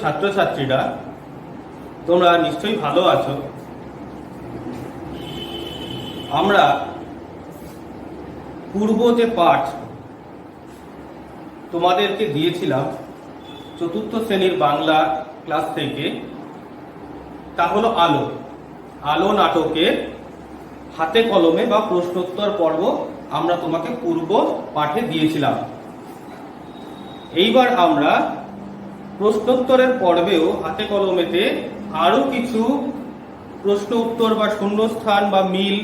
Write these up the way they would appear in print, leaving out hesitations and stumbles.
ছাত্রছাত্রীরা, তোমরা নিশ্চয়ই ভালো আছো। আমরা পূর্ব যে পাঠ তোমাদেরকে দিয়েছিলাম চতুর্থ শ্রেণীর বাংলা ক্লাস থেকে, তা হলো আলো আলো নাটকের হাতে কলমে বা প্রশ্নোত্তর পর্ব আমরা তোমাকে পূর্ব পাঠে দিয়েছিলাম। এইবার আমরা প্রশ্নোত্তরের পর্বেও হাতে কলমেতে আরো কিছু প্রশ্ন উত্তর বা শূন্যস্থান বা মিল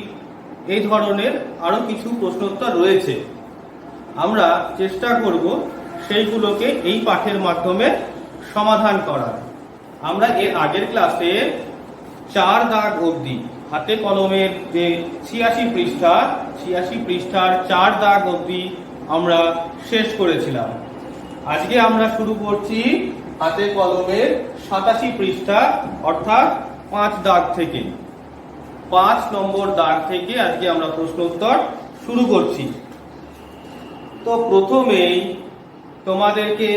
এই ধরনের আরো কিছু প্রশ্নোত্তর রয়েছে। আমরা চেষ্টা করব সেইগুলোকে এই পাঠের মাধ্যমে সমাধান করার। আমরা এর আগের ক্লাসে 4 দাগ অবধি হাতে কলমের যে 86 পৃষ্ঠার 4 দাগ অবধি আমরা শেষ করেছিলাম। আজকে আমরা শুরু করছি হাতে কলমের 87 পৃষ্ঠা অর্থাৎ 5 দাগ থেকে। 5 নম্বর দাগ থেকে আজকে আমরা প্রশ্ন উত্তর শুরু করছি। তো প্রথমেই তোমাদেরকে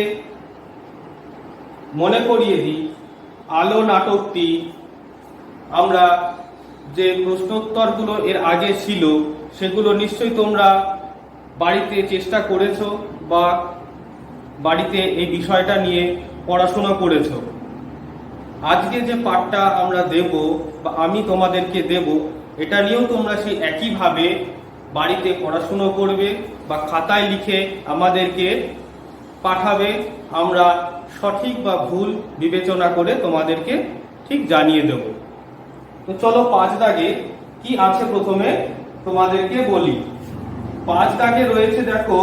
মনে করিয়ে দিই, আলো নাটকটি আমরা যে প্রশ্নোত্তরগুলো এর আগে ছিল সেগুলো নিশ্চয়ই তোমরা বাড়িতে চেষ্টা করেছো বা বাড়িতে এই বিষয়টা নিয়ে পড়াশোনা করেছো। আজকে যে পাঠটা আমরা দেব বা আমি তোমাদেরকে দেব, এটা নিয়েও তোমরা সেই একইভাবে বাড়িতে পড়াশুনো করবে বা খাতায় লিখে আমাদেরকে পাঠাবে। আমরা সঠিক বা ভুল বিবেচনা করে তোমাদেরকে ঠিক জানিয়ে দেব। তো চলো 5 দাগে কি আছে প্রথমে তোমাদেরকে বলি। 5 দাগে রয়েছে, দেখো,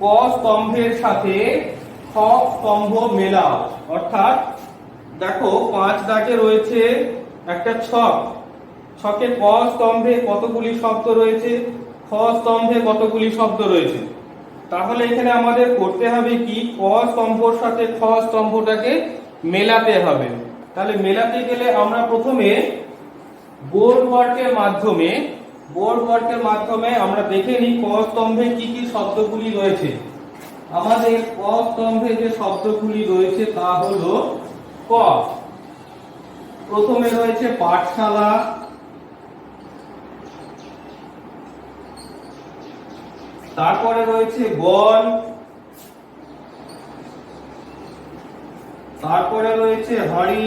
ক স্তম্ভের সাথে খ স্তম্ভ মেলাও। অর্থাৎ দেখো 5 দাগে রয়েছে একটা ছক। ছকে ক স্তম্ভে কতগুলি শব্দ রয়েছে, খ স্তম্ভে কতগুলি শব্দ রয়েছে। তাহলে এখানে আমাদের করতে হবে কি, ক স্তম্ভর সাথে খ স্তম্ভটাকে মেলাতে হবে। তাহলে মেলাতে গেলে আমরা প্রথমে বোর্ড ওয়ার্কের মাধ্যমে আমরা দেখে নিই ক স্তম্ভে কি কি শব্দগুলি রয়েছে। আমাদের ক স্তম্ভে যে শব্দগুলি রয়েছে তা হলো ক। প্রথমে রয়েছে পাঠশালা, তারপরে রয়েছে বন, তারপরে রয়েছে হাঁড়ি,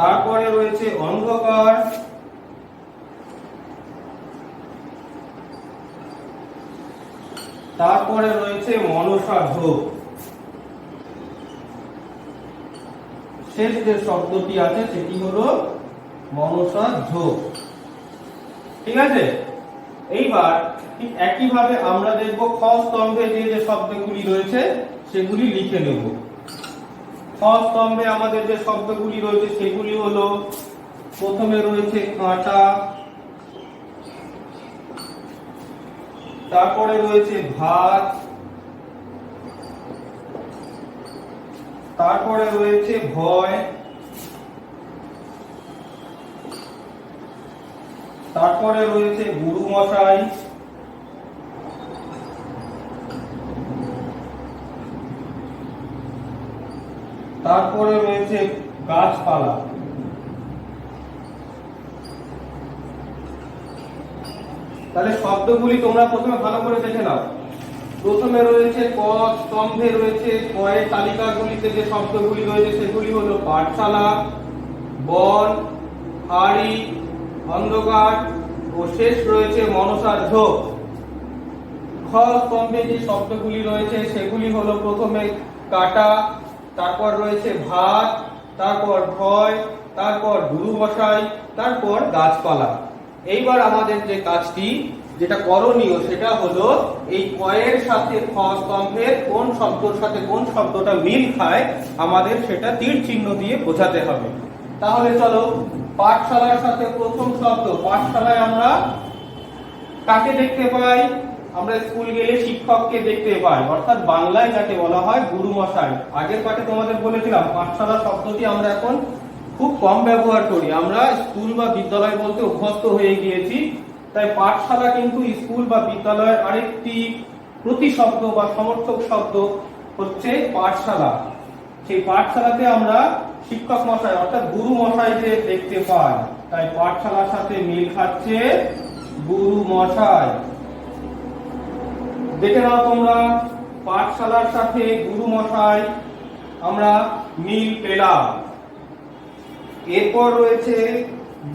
তারপরে রয়েছে অন্ধকার, তারপরে রয়েছে মনসা ঝোপ। শেষ যে শব্দটি আছে সেটি হলো মনসা ঝোপ। ঠিক আছে, এইবার ঠিক একইভাবে আমরা দেখব খ স্তম্ভে যে শব্দগুলি রয়েছে সেগুলি লিখে নেব। খ স্তম্ভে আমাদের যে শব্দগুলি রয়েছে সেগুলি হলো, প্রথমে রয়েছে কাঁটা, তারপরে রয়েছে ভাত, তারপরে রয়েছে ভয়, তারপরে রয়েছে গুরু মশাই, তারপরে রয়েছে গাছপালা। তাহলে শব্দগুলি তোমরা প্রথমে ভালো করে দেখে নাও। প্রথমে রয়েছে ক স্তম্ভে রয়েছে কয়ের তালিকাগুলিতে যে শব্দগুলি রয়েছে সেগুলি হলো পাঠশালা, বন, হাঁড়ি, অন্ধকার ও শেষ রয়েছে মনসার ঝোপ। খ স্তম্ভে যে শব্দগুলি রয়েছে সেগুলি হলো প্রথমে কাটা, তারপর রয়েছে ভাত, তারপর ভয়, তারপর গুরু মশাই, তারপর গাছপালা। এইবার আমাদের যে কাজটি যেটা করণীয় সেটা হলো এই কয়ের সাথে খ স্তম্ভের কোন শব্দের সাথে কোন শব্দটা মিল খায় আমাদের সেটা তীর চিহ্ন দিয়ে বোঝাতে হবে। তাহলে চলো, পাঠশালার সাথে প্রথম শব্দ, পাঠশালায় আমরা কাকে দেখতে পাই? আমরা স্কুল গেলে শিক্ষককে দেখতে পাই, অর্থাৎ বাংলায় যাকে বলা হয় গুরু মশাই। আগের পাঠে তোমাদের বলেছিলাম পাঠশালা শব্দটি আমরা এখন খুব কম ব্যবহার করি, আমরা স্কুল বা বিদ্যালয় বলতে অভ্যস্ত হয়ে গিয়েছি। তাই পাঠশালা কিন্তু স্কুল বা বিদ্যালয়ের আরেকটি প্রতিশব্দ বা সমর্থক শব্দ হচ্ছে পাঠশালা। সেই পাঠশালাতে আমরা শিক্ষক মশাই অর্থাৎ গুরু মশাইদের দেখতে পাই, তাই পাঠশালার সাথে মিল খাচ্ছে গুরু মশাই। দেখে নাও তোমরা, পাঠশালার সাথে গুরু মশাই আমরা মিল পেলাম। এরপর রয়েছে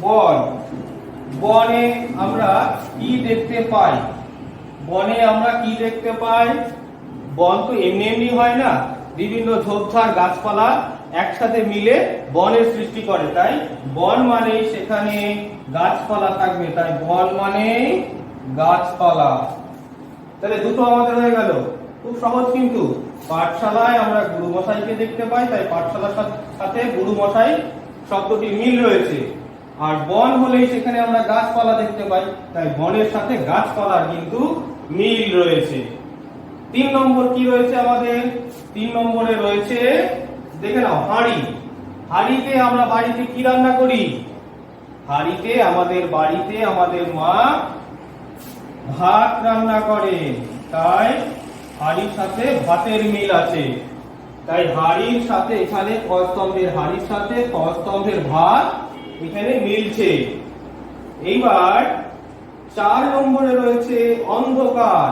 বন। বনে আমরা কি দেখতে পাই? বনে আমরা কি দেখতে পাই? বন তো এমনি এমনি হয় না, বিভিন্ন ঝোপঝাড় গাছপালা একসাথে মিলে বনের সৃষ্টি করে, তাই বন মানে সেখানে গাছপালা থাকবে, তাই বন মানে গাছপালা। তাহলে দুটো আমাদের হয়ে গেল, খুব সহজ। কিন্তু পাঠশালায় আমরা গুরু মশাইকে দেখতে পাই, তাই পাঠশালার সাথে গুরু মশাই শব্দটি মিল রয়েছে। আর বন হলেই সেখানে আমরা গাছপালা দেখতে পাই, তাই বনের সাথে গাছপালার কিন্তু মিল রয়েছে। 3 নম্বর কি রয়েছে আমাদের? 3 নম্বরে রয়েছে, দেখে নাও, হাঁড়ি। হাঁড়িতে আমরা বাড়িতে কি রান্না করি? হাঁড়িতে আমাদের বাড়িতে আমাদের মা ভাত রান্না করে, তাই হাঁড়ির সাথে ভাতের মিল আছে। তাই হাঁড়ির সাথে এখানে কস্তম্ভের হাঁড়ির সাথে কস্তম্ভের ভাত এখানে মিলছে। এইবার 4 নম্বরে রয়েছে অন্ধকার।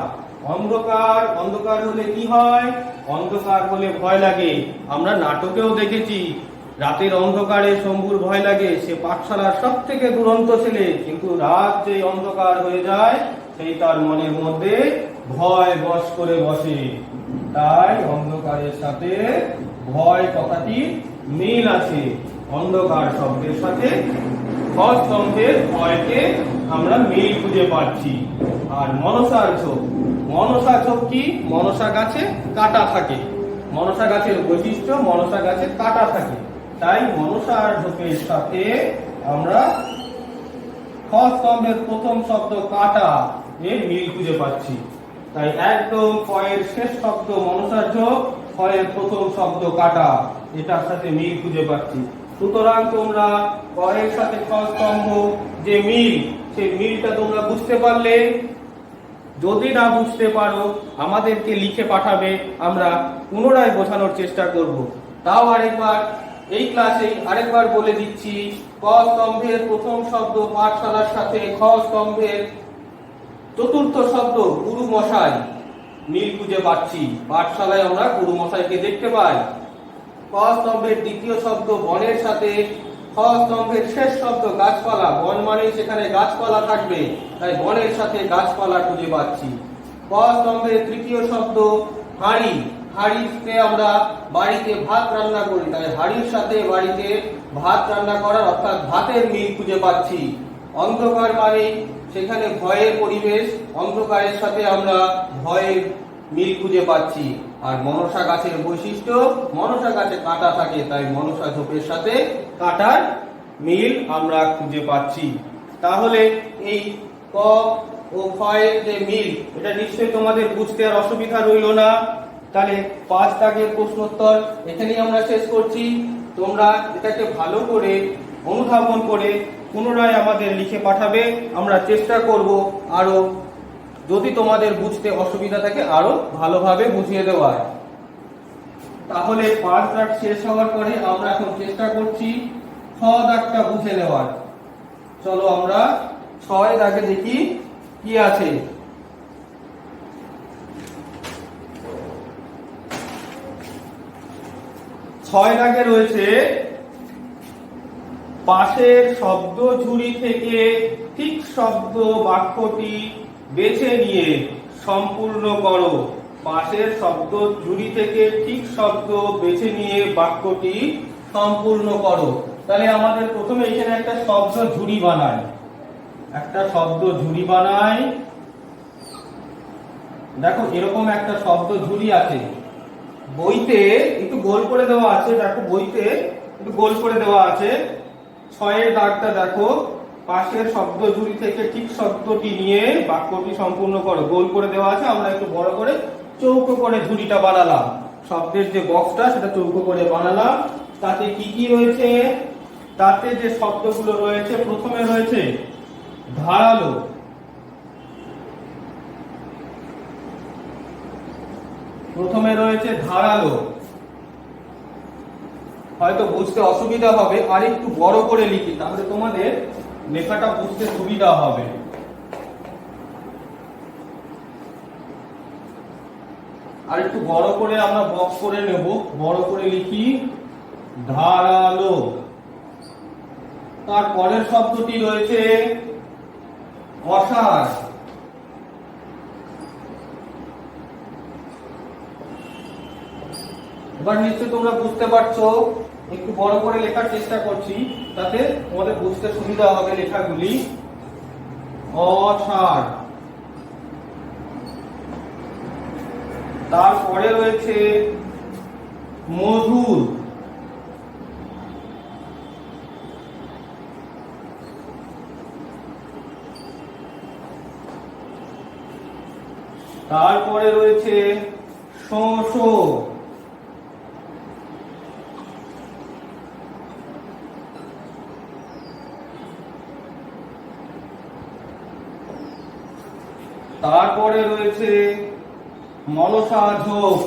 অন্ধকার, অন্ধকার হলে কি হয়? অন্ধকার হলে ভয় লাগে। আমরা নাটকেও দেখেছি, রাতের অন্ধকারে শম্ভুর ভয় লাগে। সে পাঠশালার সব থেকে দুরন্ত ছেলে, কিন্তু রাত যে অন্ধকার হয়ে যায় সেই তার মনের মধ্যে ভয় বশ করে বসে। তাই অন্ধকারের সাথে ভয় কথাটি মিল আছে। অন্ধকার শব্দের সাথে স্তম্ভের ভয়কে আমরা মিল খুঁজে পাচ্ছি। আর মনসার ঝোপ। মনসা ঝোপ কি? মনসা গাছে কাঁটা থাকে। মনসা গাছের বৈশিষ্ট্য, মনসা গাছে কাঁটা থাকে, তাই মনসার ঝোপের সাথে আমরা স্তম্ভের প্রথম শব্দ কাঁটা এর মিল খুঁজে পাচ্ছি। তাই একদম কয়ের শেষ শব্দ মনসার ঝোপ, কয়ের প্রথম শব্দ কাঁটা, এটার সাথে মিল খুঁজে পাচ্ছি। সুতরাং তোমরা কয়ের সাথে স্তম্ভ যে মিল, সেই মিলটা তোমরা বুঝতে পারলে। যদি না বুঝতে পারো আমাদেরকে লিখে পাঠাবে, আমরা পুনরায় বোঝানোর চেষ্টা করব। তাও আরেকবার এই ক্লাসে আরেকবার বলে দিচ্ছি, ক স্তম্ভের প্রথম শব্দ পাঠশালার সাথে খ স্তম্ভের চতুর্থ শব্দ গুরু মশাই, মিল খুঁজে পাচ্ছি। পাঠশালায় আমরা গুরু মশাইকে দেখতে পাই। ক স্তম্ভের দ্বিতীয় শব্দ বনের সাথে খ স্তম্ভের শেষ শব্দ গাছপালা। বন মানে সেখানে গাছপালা থাকবে, তাই বনের সাথে গাছপালা খুঁজে পাচ্ছি। ক স্তম্ভের তৃতীয় শব্দ হাঁড়ি। হাঁড়িতে আমরা বাড়িতে ভাত রান্না করি, তাই হাঁড়ির সাথে বাড়িতে ভাত রান্না করার অর্থাৎ ভাতের মিল খুঁজে পাচ্ছি। অন্ধকার মানে সেখানে ভয়ের পরিবেশ, অন্ধকারের সাথে আমরা ভয়ের মিল খুঁজে পাচ্ছি। আর মনসা গাছের বৈশিষ্ট্য, মনসা গাছে কাঁটা থাকে, তাই মনসা ঝোপের সাথে কাঁটার মিল আমরা খুঁজে পাচ্ছি। তাহলে এই ক ও খ এর যে মিল, এটা নিশ্চয়ই তোমাদের বুঝতে আর অসুবিধা রইল না। তাহলে 5 দাগের প্রশ্নোত্তর এখানেই আমরা শেষ করছি। তোমরা এটাকে ভালো করে অনুধাবন করে পুনরায় আমাদের লিখে পাঠাবে। আমরা চেষ্টা করব আরো, যদি তোমাদের বুঝতে অসুবিধা থাকে, আরো ভালোভাবে বুঝিয়ে দেওয়ার। তাহলে 5 দাগ শেষ হওয়ার পরে আমরা এখন চেষ্টা করছি 6 দাগটা বুঝে নেওয়ার। চলো আমরা 6 দাগে দেখি কি আছে। 6 দাগে রয়েছে, পাশের শব্দ ঝুড়ি থেকে ঠিক শব্দ বাক্যটি বেছে নিয়ে সম্পূর্ণ করো। পাশের শব্দ ঝুড়ি থেকে ঠিক শব্দ বেছে নিয়ে বাক্যটি সম্পূর্ণ করো। তাহলে আমাদের প্রথমে এখানে একটা শব্দ ঝুড়ি বানাই, একটা শব্দ ঝুড়ি বানাই। দেখো এরকম একটা শব্দ ঝুড়ি আছে, বইতে একটু গোল করে দেওয়া আছে। দেখো বইতে একটু গোল করে দেওয়া আছে। 6 দাগটা দেখো, পাশের শব্দ ঝুড়ি থেকে ঠিক শব্দটি নিয়ে বাক্যটি সম্পূর্ণ করো, গোল করে দেওয়া আছে। আমরা একটু বড় করে চৌকো করে ঝুড়িটা বানালাম, শব্দের যে বক্সটা সেটা চৌকো করে বানালাম। তাতে কি কি রয়েছে? তাতে যে শব্দগুলো রয়েছে, প্রথমে রয়েছে ধারালো। প্রথমে রয়েছে ধারালো, হয়তো বুঝতে অসুবিধা হবে, আর একটু বড় করে লিখি তাহলে তোমাদের লেখাটা বুঝতে সুবিধা হবে। আর একটু বড় করে আমরা বক্স করে নেব, বড় করে লিখি ধারালো। তার পরের শব্দটি রয়েছে অসার। এবার নিশ্চয়ই তোমরা বুঝতে পারছো, একটু বড় করে লেখার চেষ্টা করছি তাতে তোমাদের বুঝতে সুবিধা হবে লেখাগুলি। অসার। তারপরে রয়েছে মধুর। তারপরে রয়েছে শোষো। তারপরে রয়েছে মনসা ঝোপ।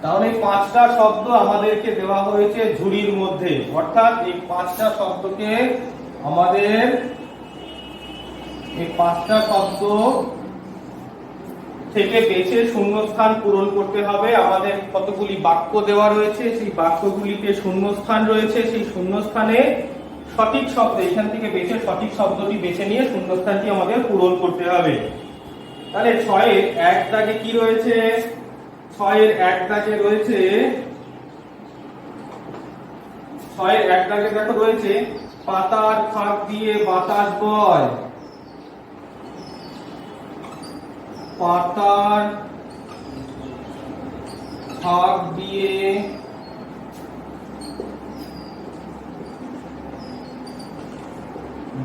তাহলে এই 5টা শব্দ আমাদেরকে দেওয়া হয়েছে ঝুড়ির মধ্যে, অর্থাৎ এই 5টা শব্দকে আমাদের এই 5টা শব্দ থেকে বেছে শূন্যস্থান পূরণ করতে হবে। আমাদের কতগুলি বাক্য দেওয়া রয়েছে, সেই বাক্যগুলিতে শূন্যস্থান রয়েছে, সেই শূন্যস্থানে সঠিক শব্দ এখান থেকে বেছে সঠিক শব্দটি বেছে নিয়ে শূন্যস্থানটি আমাদের পূরণ করতে হবে। তাহলে 6-এর 1 দাগে কি রয়েছে? 6-এর 1 দাগে রয়েছে, 6-এর 1 দাগে দেখো রয়েছে পাতার ফাঁক দিয়ে বাতাস বয়। পাতার ফাঁক দিয়ে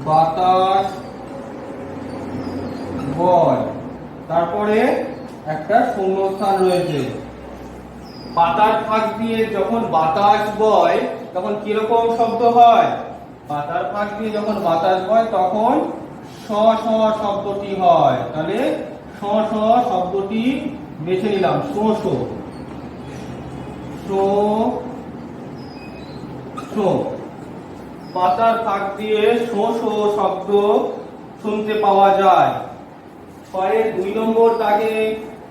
বাতাস বয়। তারপরে একটা শূন্যস্থান রয়েছে। পাতার ফাঁক দিয়ে যখন বাতাস বয় তখন কিরকম শব্দ হয়? পাতার ফাঁক দিয়ে যখন বাতাস বয় তখন স স শব্দটি হয়। তাহলে স স শব্দটি বেছে নিলাম। Show show show show. পাতার ফাঁক দিয়ে শো শো শব্দ শুনতে পাওয়া যায়। 6-এর 2 নম্বর দাগে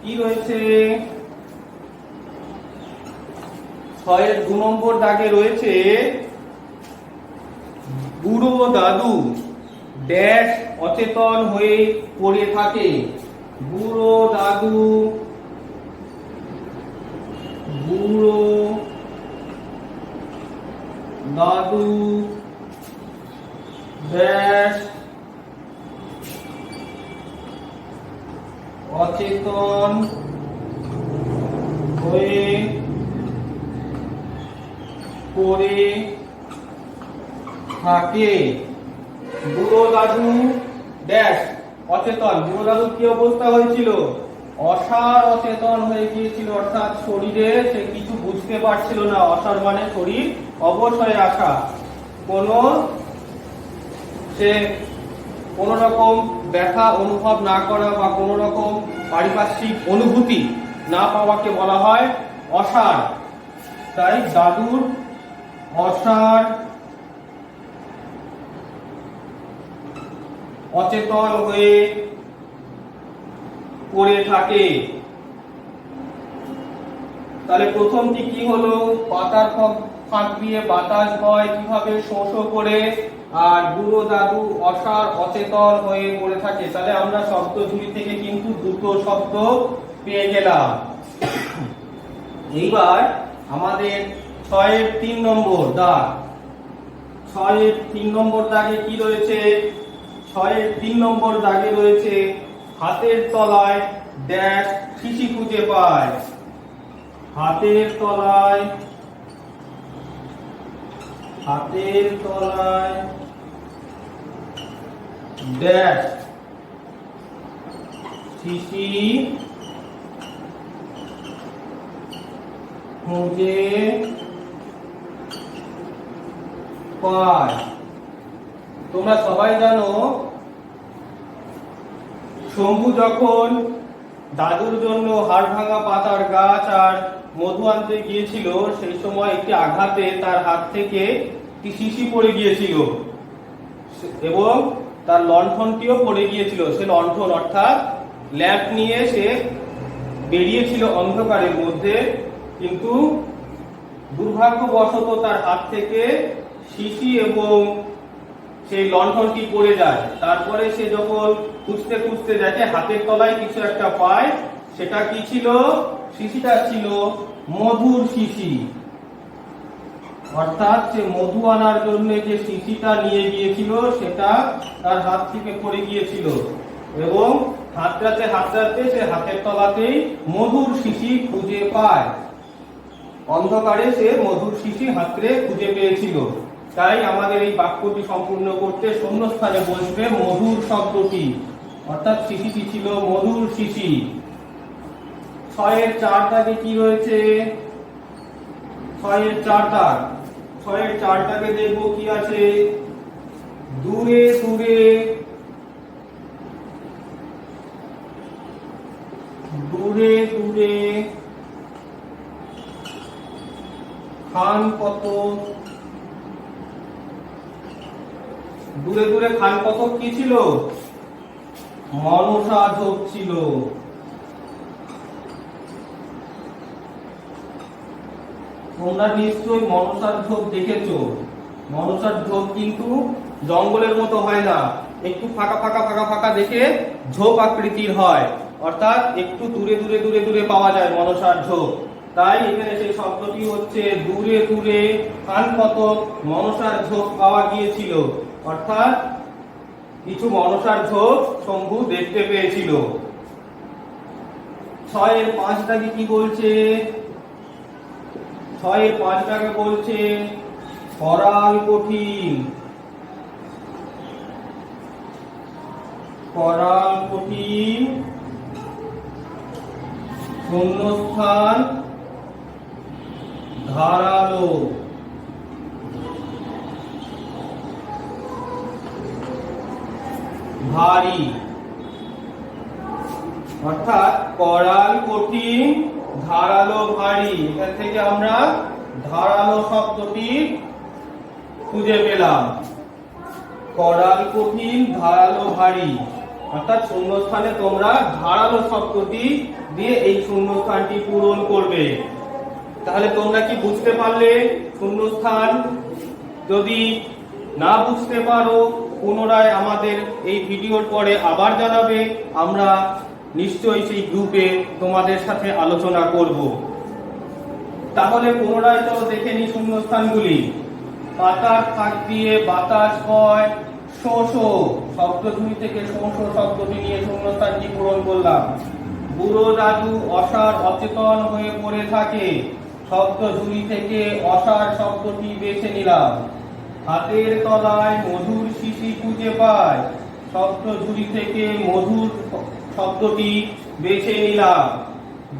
কি রয়েছে? 6-এর 2 নম্বর দাগে রয়েছে বুড়ো দাদু ড্যাশ অচেতন হয়ে পড়ে থাকে। বুড়ো দাদু, বুড়ো দাদু ড্যাশ অচেতন হয়ে পড়ে থাকে। বুড়ো দাদু ড্যাশ অচেতন। বুড়ো দাদুর কি অবস্থা হয়েছিল? অসার অচেতন হয়ে গিয়েছিল, অর্থাৎ শরীরে সে কিছু বুঝতে পারছিল না। অসার মানে শরীর অবশ হয়ে আসা, সে কোন রকম ব্যথা অনুভব না করা বা কোন রকম পারিপার্শ্বিক অনুভূতি না পাওয়াকে বলা হয় অসার। তাই দাদুর অসার অচেতন হয়ে পড়ে থাকে। তাহলে প্রথমটি কি হলো? পাতার ফাঁক দিয়ে বাতাস বয় কিভাবে শো শো করে, আর বুড়ো দাদু অসার অচেতন হয়ে পড়ে থাকে। তাহলে আমরা শব্দ ঝুড়ি থেকে কিন্তু দুটো শব্দ পেয়ে গেলাম। এইবার আমাদের 6-এর 3 নম্বর দাগ। 6-এর 3 নম্বর দাগে কি রয়েছে? 6-এর 3 নম্বর দাগে রয়েছে হাতের তলায় ড্যাশ শিশি খুঁজে পায়। হাতের তলায়, হাতের তলায় ড্যাশ শিশি খুঁজে পায়। তোমরা সবাই জানো শম্ভু যখন দাদুর জন্য হাড় ভাঙা পাতার গাছ আর মধু আনতে গিয়েছিল, সেই সময় একটি আঘাতে তার হাত থেকে একটি শিশি পড়ে গিয়েছিল এবং তার লণ্ঠনটিও পড়ে গিয়েছিল। সে লণ্ঠন অর্থাৎ ল্যাম্প নিয়ে সে বেরিয়েছিল অন্ধকারের মধ্যে, কিন্তু দুর্ভাগ্যবশত তার হাত থেকে শিশি এবং সেই লণ্ঠনটি পড়ে যায়। তারপরে সে যখন খুঁজতে খুঁজতে দেখে হাতের তলায় কিছু একটা পায়, সেটা কি ছিল? শিশিটা ছিল মধুর শিশি। অর্থাৎ সে মধু আনার জন্য যে শিশিটা নিয়ে গিয়েছিল সেটা তার হাত থেকে পড়ে গিয়েছিল এবং হাতড়াতে হাতড়াতে সে হাতের তলাতেই মধুর শিশি খুঁজে পায়। অন্ধকারে সে মধুর শিশি হাতড়ে খুঁজে পেয়েছিল। তাই আমাদের এই বাক্যটি সম্পূর্ণ করতে শূন্যস্থানে বসবে মধুর শব্দটি, অর্থাৎ শিশিটি ছিল মধুর শিশি। 6-এর 4 দাগে কি রয়েছে? 6-এর 4 দাগ। 6-এর 4 দাগে দেখবো কি আছে? দূরে দূরে, দূরে দূরে খান কত। দূরে দূরে খান কত কি ছিল? মনসা ঝোপ ছিল। তোমরা নিশ্চয়ই মনসার ঝোপ দেখেছো। মনসার ঝোপ কিন্তু জঙ্গলের মতো হয় না, একটু ফাঁকা ফাঁকা ফাঁকা ফাঁকা দেখে ঝোপ আকৃতির হয়, অর্থাৎ একটু দূরে দূরে দূরে দূরে পাওয়া যায় মনসার ঝোপ। তাই এখানে সেই শব্দটি হচ্ছে দূরে দূরে খান কত মনসার ঝোপ পাওয়া গিয়েছিল, অর্থাৎ কিছু মনসার ঝোপ শম্ভু দেখতে পেয়েছিল। 6-এর 5 দাগে কি বলছে? 6-এর 5 দাগে বলছে করাল কঠিন। করাল কঠিন শূন্যস্থান ধারালো। ভারী, অর্থাৎ করাল কঠিন ধারালো ভারী। এখান থেকে আমরা ধারালো শব্দটি খুঁজে পেলাম। করাল কঠিন ধারালো ভারী, অর্থাৎ শূন্যস্থানে তোমরা ধারালো শব্দটি দিয়ে এই শূন্যস্থানটি পূরণ করবে। তাহলে তোমরা কি বুঝতে পারলে শূন্যস্থান? যদি না বুঝতে পারো পুনরায় আমাদের এই ভিডিওর পরে আবার জানাবে, আমরা নিশ্চয়ই সেই গ্রুপে তোমাদের সাথে আলোচনা করব। তাহলে পুনরায় তো দেখে নি শূন্যস্থানগুলি। পাতার ফাঁক দিয়ে বাতাস হয় শো শো, শব্দগুলি থেকে শো শো শব্দটি নিয়ে শূন্যস্থানটি পূরণ করলাম। বুড়ো দাদু অসার অচেতন হয়ে পড়ে থাকে, শব্দঝুড়ি থেকে অসার শব্দটি বেছে নিলাম। হাতের তলায় মধুর শিশি খুঁজে পায়, শব্দঝুড়ি থেকে মধুর শব্দটি বেছে নিলাম।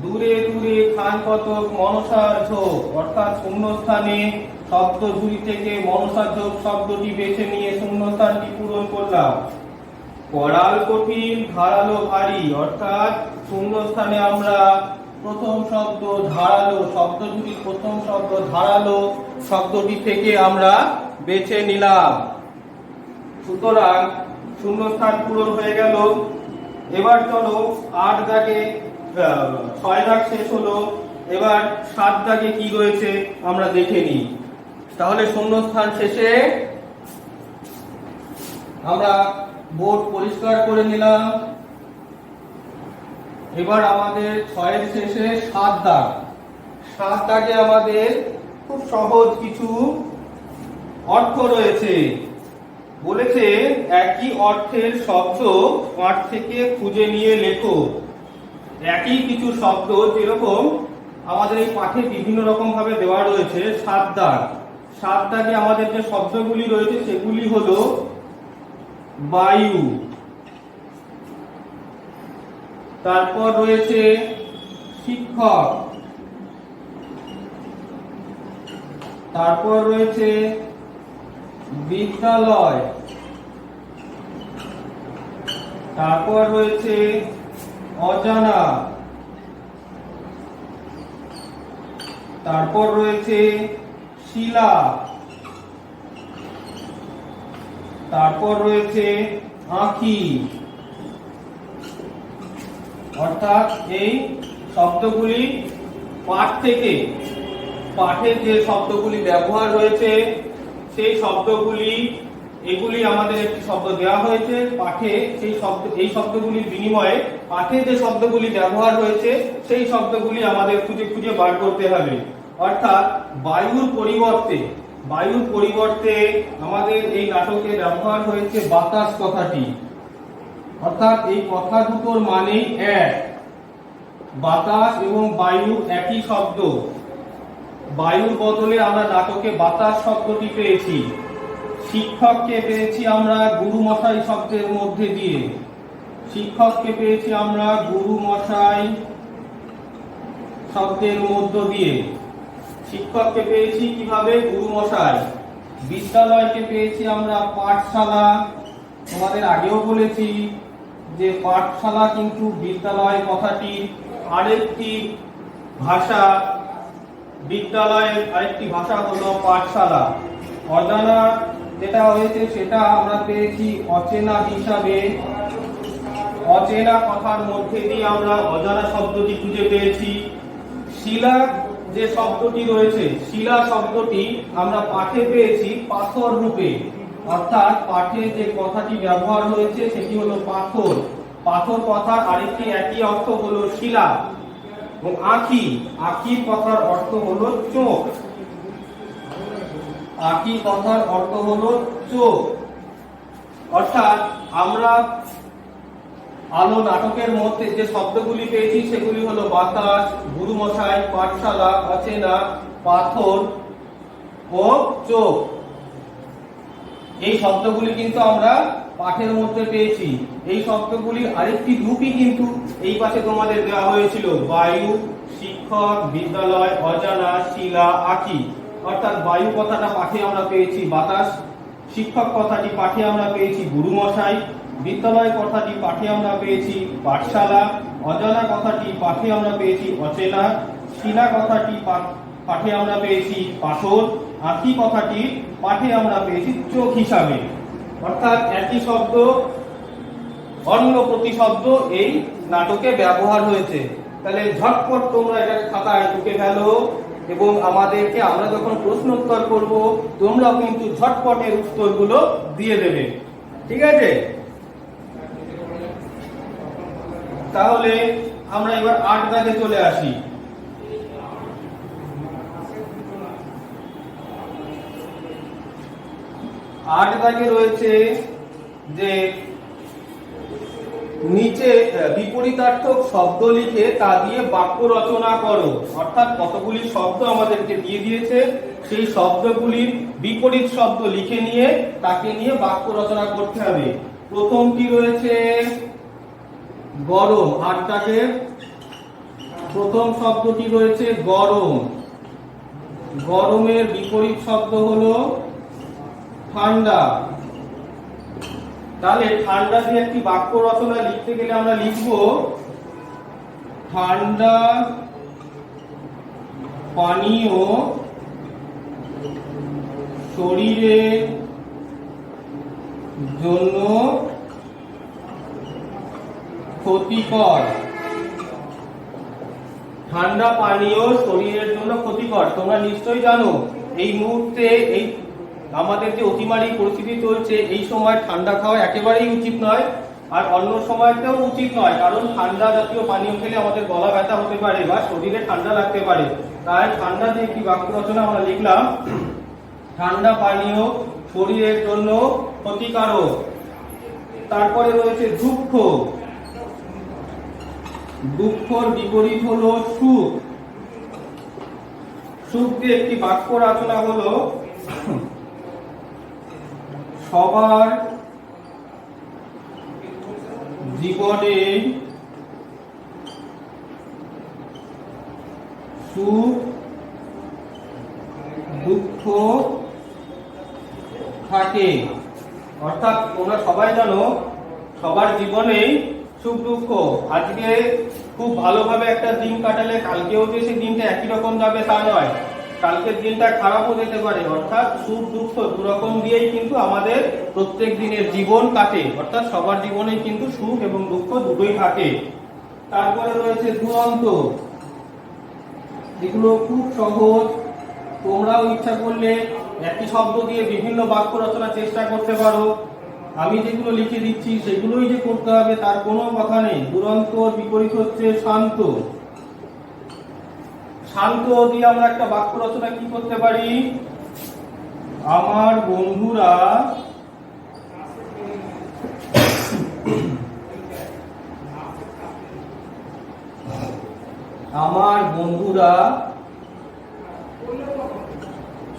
দূরে দূরে খান কতক মনসার ঝোপ, অর্থাৎ শূন্যস্থানে শব্দঝুড়ি থেকে মনসার ঝোপ শব্দটি বেছে নিয়ে শূন্যস্থানটি পূরণ করলাম। করাল কঠিন ধারালো ভারী, অর্থাৎ শূন্যস্থানে আমরা প্রথম শব্দ ধারালো, শব্দজুড়ির প্রথম শব্দ ধারালো শব্দটি থেকে আমরা বেছে নিলাম। সুতরাং শূন্যস্থান পূরণ হয়ে গেল। এবার চলো 8 দাগে 6 দাগ শেষ হলো, এবার 7 দাগে কি রয়েছে আমরা দেখে নিই। তাহলে শূন্যস্থান শেষে আমরা বোর্ড পরিষ্কার করে নিলাম। এবার আমাদের 6-এর শেষে 7 দাগ। 7 দাগে আমাদের খুব সহজ কিছু অর্থ রয়েছে। বলেছে একই অর্থের শব্দ পাঠ থেকে খুঁজে নিয়ে লেখো। একই কিছু শব্দ যেরকম আমাদের এই পাঠে বিভিন্ন রকম ভাবে দেওয়া রয়েছে। 7 দাগ। 7 দাগে আমাদের যে শব্দগুলি রয়েছে সেগুলি হলো বায়ু, তারপর রয়েছে শিক্ষক, তারপর রয়েছে বিদ্যালয়, তারপর রয়েছে অজানা, তারপর রয়েছে শিলা, তারপর রয়েছে আঁখি। অর্থাৎ এই শব্দগুলি পাঠ থেকে, পাঠে যে শব্দগুলি ব্যবহার হয়েছে সেই শব্দগুলি, এগুলি আমাদের একটি শব্দ দেওয়া হয়েছে পাঠে, সেই শব্দ, এই শব্দগুলির বিনিময়ে পাঠে যে শব্দগুলি ব্যবহার হয়েছে সেই শব্দগুলি আমাদের খুঁজে খুঁজে বার করতে হবে। অর্থাৎ বায়ুর পরিবর্তে, বায়ুর পরিবর্তে আমাদের এই নাটকে ব্যবহার হয়েছে বাতাস কথাটি। অর্থাৎ এই কথা দুটোর মানেই এক, বাতাস এবং বায়ু একই শব্দ। বায়ুর বদলে আমরা নাটকে বাতাস শব্দটি পেয়েছি। শিক্ষককে পেয়েছি আমরা গুরু মশাই শব্দের মধ্যে দিয়ে, শিক্ষককে পেয়েছি আমরা গুরু মশাই শব্দের মধ্য দিয়ে। শিক্ষককে পেয়েছি কিভাবে? গুরু মশাই। বিদ্যালয়কে পেয়েছি আমরা পাঠশালা। তোমাদের আগেও বলেছি যে পাঠশালা কিন্তু বিদ্যালয় কথাটি আরেকটি ভাষা, বিদ্যালয়ের আরেকটি ভাষা হলো পাঠশালা। অজানা যেটা হয়েছে সেটা আমরা পেয়েছি অচেনা হিসাবে। অচেনা কথার মধ্যে দিয়ে আমরা অজানা শব্দটি খুঁজে পেয়েছি। শিলা যে শব্দটি রয়েছে, শিলা শব্দটি আমরা পাঠে পেয়েছি পাথর রূপে। অর্থাৎ পাঠে যে কথাটি ব্যবহার হয়েছে সেটি হলো পাথর। পাথর কথার আরেকটি একই অর্থ হলো শিলা। এবং আঁখি, আঁখি কথার অর্থ হলো চোখ। আঁখি কথার অর্থ হলো চোখ। অর্থাৎ আমরা আলো নাটকের মধ্যে যে শব্দগুলি পেয়েছি সেগুলি হলো বাতাস, গুরুমশাই, পাঠশালা, অচেনা, পাথর ও চোখ। এই শব্দগুলি কিন্তু আমরা পাঠের মধ্যে পেয়েছি। এই শব্দগুলির আরেকটি রূপই কিন্তু এই পাশে তোমাদের দেওয়া হয়েছিল, বায়ু, শিক্ষক, বিদ্যালয়, অজানা, শিলা, আঁখি। অর্থাৎ বায়ু কথাটা পাঠে আমরা পেয়েছি বাতাস, শিক্ষক কথাটি পাঠে আমরা পেয়েছি গুরুমশাই, বিদ্যালয় কথাটি পাঠে আমরা পেয়েছি পাঠশালা, অজানা কথাটি পাঠে আমরা পেয়েছি অচেনা, শিলা কথাটি পাঠে আমরা পেয়েছি পাথর, আঁখি কথাটি পাঠে আমরা পেয়েছি চোখ হিসাবে। অর্থাৎ একই শব্দ অন্য প্রতিশব্দ এই নাটকে ব্যবহার হয়েছে। তাহলে ঝটপট তোমরা এটাকে খাতায় টুকে ফেলো এবং আমাদেরকে, আমরা যখন প্রশ্ন উত্তর করব তোমরাও কিন্তু ঝটপটের উত্তরগুলো দিয়ে দেবে। ঠিক আছে? তাহলে আমরা এবার ৮ দাগে চলে আসি। ৮ দাগে রয়েছে যে নিচে বিপরীতার্থক শব্দ লিখে তা দিয়ে বাক্য রচনা করো। অর্থাৎ কতগুলি শব্দ আমাদেরকে দিয়ে দিয়েছে, সেই শব্দগুলির বিপরীত শব্দ লিখে নিয়ে তাকে নিয়ে বাক্য রচনা করতে হবে। প্রথমটি রয়েছে গরম। ৮ দাগের প্রথম শব্দটি রয়েছে গরম। গরমের বিপরীত শব্দ হলো ঠান্ডা। তাহলে ঠান্ডা দিয়ে একটি বাক্য রচনা লিখতে গেলে আমরা লিখব ঠান্ডা পানীয় শরীরের জন্য ক্ষতিকর। ঠান্ডা পানীয় শরীরের জন্য ক্ষতিকর। তোমরা নিশ্চয়ই জানো এই মুহূর্তে এই আমাদের যে অতিমারী পরিস্থিতি চলছে, এই সময় ঠান্ডা খাওয়া একেবারেই উচিত নয়, আর অন্য সময়তেও উচিত নয়। কারণ ঠান্ডা জাতীয় পানীয় খেলে আমাদের গলা ব্যথা হতে পারে বা শরীরে ঠান্ডা লাগতে পারে। তাই ঠান্ডা দিয়ে একটি বাক্য রচনা আমরা লিখলাম ঠান্ডা পানীয় শরীরের জন্য ক্ষতিকারক। তারপরে রয়েছে দুঃখ। দুঃখর বিপরীত হলো সুখ। সুখ দিয়ে একটি বাক্য রচনা হলো সবার জীবনে সুখ দুঃখ থাকে। অর্থাৎ তোমরা সবাই জানো সবার জীবনেই সুখ দুঃখ। আজকে খুব ভালোভাবে একটা দিন কাটালে কালকেও যে সেই দিনটা একই রকম যাবে তা নয়, কালকের দিনটা খারাপও যেতে পারে। অর্থাৎ সুখ দুঃখ দুরকম দিয়েই কিন্তু আমাদের প্রত্যেক দিনের জীবন কাটে, অর্থাৎ সবার জীবনেই কিন্তু সুখ এবং দুঃখ দুটোই থাকে। তারপরে রয়েছে দুরন্ত, এগুলো খুব সহজ। তোমরাও ইচ্ছা করলে একই শব্দ দিয়ে বিভিন্ন বাক্য রচনার চেষ্টা করতে পারো। আমি যেগুলো লিখে দিচ্ছি সেগুলোই যে করতে হবে তার কোনো কথা নেই। দুরন্তর বিপরীত হচ্ছে শান্ত। শান্ত দিয়ে আমরা একটা বাক্য রচনা কি করতে পারি? আমার বন্ধুরা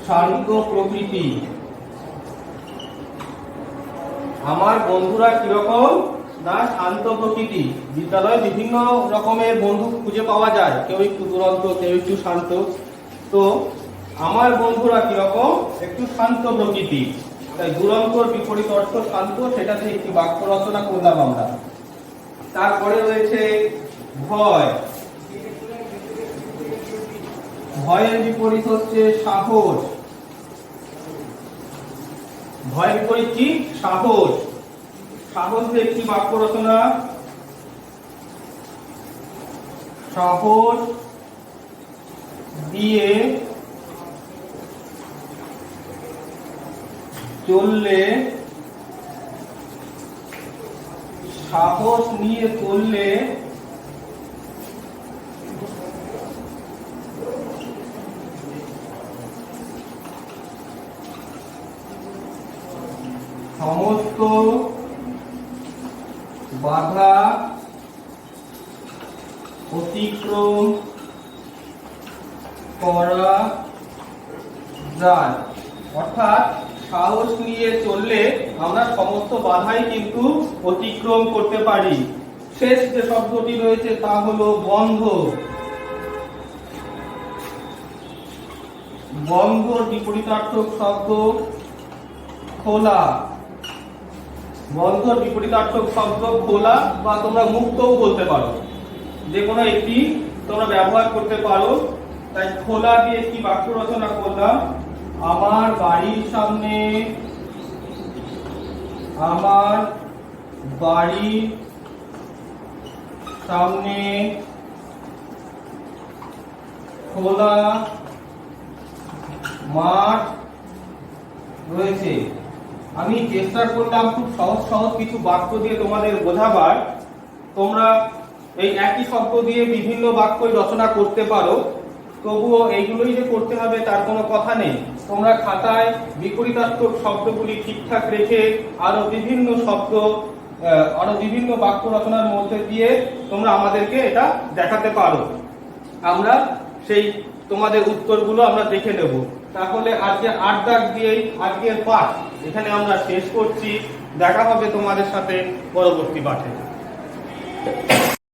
শান্ত প্রকৃতি। আমার বন্ধুরা কিরকম না শান্ত প্রকৃতি। বিদ্যালয়ে বিভিন্ন রকমের বন্ধু খুঁজে পাওয়া যায়, কেউ একটু দুরন্ত, কেউ একটু শান্ত। তো আমার বন্ধুরা কিরকম, একটু শান্ত প্রকৃতি। তাই দুরন্তর বিপরীত অর্থ শান্ত, সেটাতে একটি বাক্য রচনা করলাম আমরা। তারপরে রয়েছে ভয়। ভয়ের বিপরীত হচ্ছে সাহস। ভয়ের বিপরীত কি? সাহস। সাহস দিয়ে একটি বাক্য রচনা। সাহস দিয়ে চললে, সাহস নিয়ে চললে সমস্ত বাধা অতিক্রম করা যায়। অর্থাৎ সাহস নিয়ে চললে আমরা সমস্ত বাধাই কিন্তু অতিক্রম করতে পারি। শেষ যে শব্দটি রয়েছে তা হলো বন্ধ। বন্ধর বিপরীতার্থক শব্দ খোলা। বন্ধর বিপরীতার্থক শব্দ খোলা, বা তোমরা মুক্তও বলতে পারো, যে কোনো একটি তোমরা ব্যবহার করতে পারো। তাই খোলা দিয়ে একটি বাক্য রচনা করলাম। আমার বাড়ির সামনে, আমার বাড়ির সামনে খোলা মাঠ রয়েছে। আমি চেষ্টা করলাম খুব সহজ সহজ কিছু বাক্য দিয়ে তোমাদের বোঝাবার। তোমরা এই একই শব্দ দিয়ে বিভিন্ন বাক্যই রচনা করতে পারো, তবুও এইগুলোই যে করতে হবে তার কোনো কথা নেই। তোমরা খাতায় বিপরীতার্থক শব্দগুলি ঠিকঠাক রেখে আরো বিভিন্ন শব্দ, আরো বিভিন্ন বাক্য রচনার মধ্যে দিয়ে তোমরা আমাদেরকে এটা দেখাতে পারো। আমরা সেই তোমাদের উত্তরগুলো আমরা দেখে নেব। তাহলে আজকে ৮ দাগ দিয়েই আজকের পাঠ এখানে আমরা শেষ করছি। দেখা হবে তোমাদের সাথে পরবর্তী পাঠে।